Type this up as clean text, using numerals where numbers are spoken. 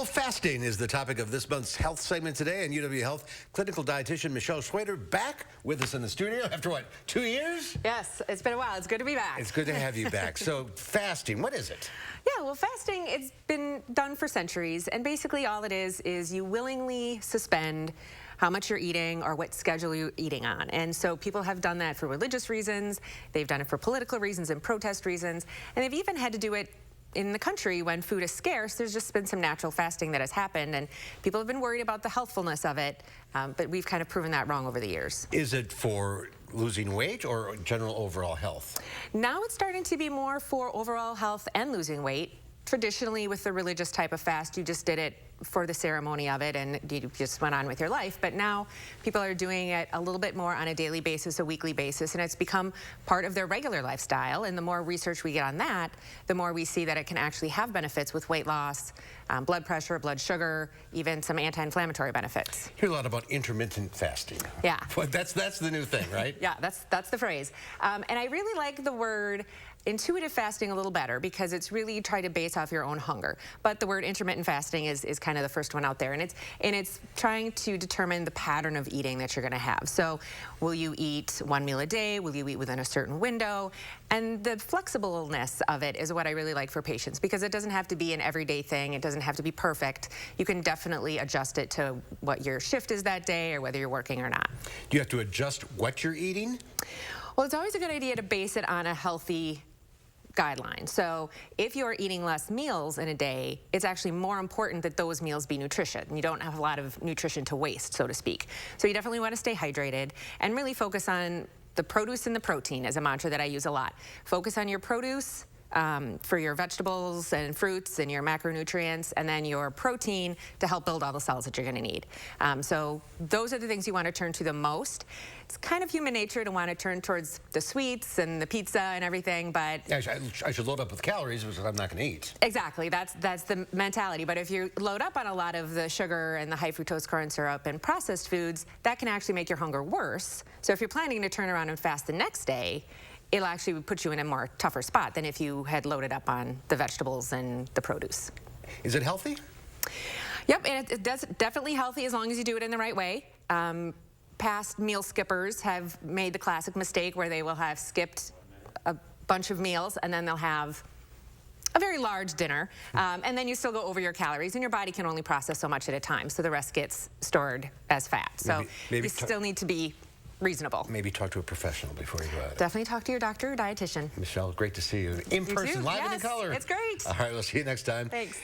Fasting is the topic of this month's health segment today, and UW Health clinical dietitian Michelle Swader back with us in the studio after what, 2 years? Yes, it's been a while. It's good to be back. It's good to have you back. So fasting, what is it? Yeah, well, fasting, it's been done for centuries, and basically all it is you willingly suspend how much you're eating or what schedule you're eating on. And so people have done that for religious reasons, they've done it for political reasons and protest reasons, and they've even had to do it in the country when food is scarce. There's just been some natural fasting that has happened, and people have been worried about the healthfulness of it, but we've kind of proven that wrong over the years. Is it for losing weight or general overall health? Now it's starting to be more for overall health and losing weight. Traditionally, with the religious type of fast, you just did it for the ceremony of it and you just went on with your life. But now people are doing it a little bit more on a daily basis, a weekly basis, and it's become part of their regular lifestyle. And the more research we get on that, the more we see that it can actually have benefits with weight loss, blood pressure, blood sugar, even some anti-inflammatory benefits. You hear a lot about intermittent fasting. Yeah. That's the new thing, right? Yeah, that's the phrase. And I really like the word intuitive fasting a little better because it's really trying to base off your own hunger. But the word intermittent fasting is kind of the first one out there, and it's trying to determine the pattern of eating that you're going to have. So will you eat one meal a day? Will you eat within a certain window? And the flexibleness of it is what I really like for patients, because it doesn't have to be an everyday thing. It doesn't have to be perfect. You can definitely adjust it to what your shift is that day or whether you're working or not. Do you have to adjust what you're eating? Well, it's always a good idea to base it on a healthy guideline. So if you're eating less meals in a day, it's actually more important that those meals be nutrition. You don't have a lot of nutrition to waste, so to speak. So you definitely want to stay hydrated and really focus on the produce and the protein is a mantra that I use a lot. Focus on your produce for your vegetables and fruits and your macronutrients, and then your protein to help build all the cells that you're going to need. So those are the things you want to turn to the most. It's kind of human nature to want to turn towards the sweets and the pizza and everything, but Yeah, I should load up with calories because I'm not going to eat. Exactly, that's the mentality. But if you load up on a lot of the sugar and the high fructose corn syrup and processed foods, that can actually make your hunger worse. So if you're planning to turn around and fast the next day, it'll actually put you in a more tougher spot than if you had loaded up on the vegetables and the produce. Is it healthy? Yep, and it's definitely healthy as long as you do it in the right way. Past meal skippers have made the classic mistake where they will have skipped a bunch of meals and then they'll have a very large dinner, and then you still go over your calories, and your body can only process so much at a time, so the rest gets stored as fat. So maybe you still need to be reasonable. Maybe talk to a professional before you go out. Definitely talk to your doctor or dietitian. Michelle, great to see you in person, live and in color. It's great. All right, we'll see you next time. Thanks.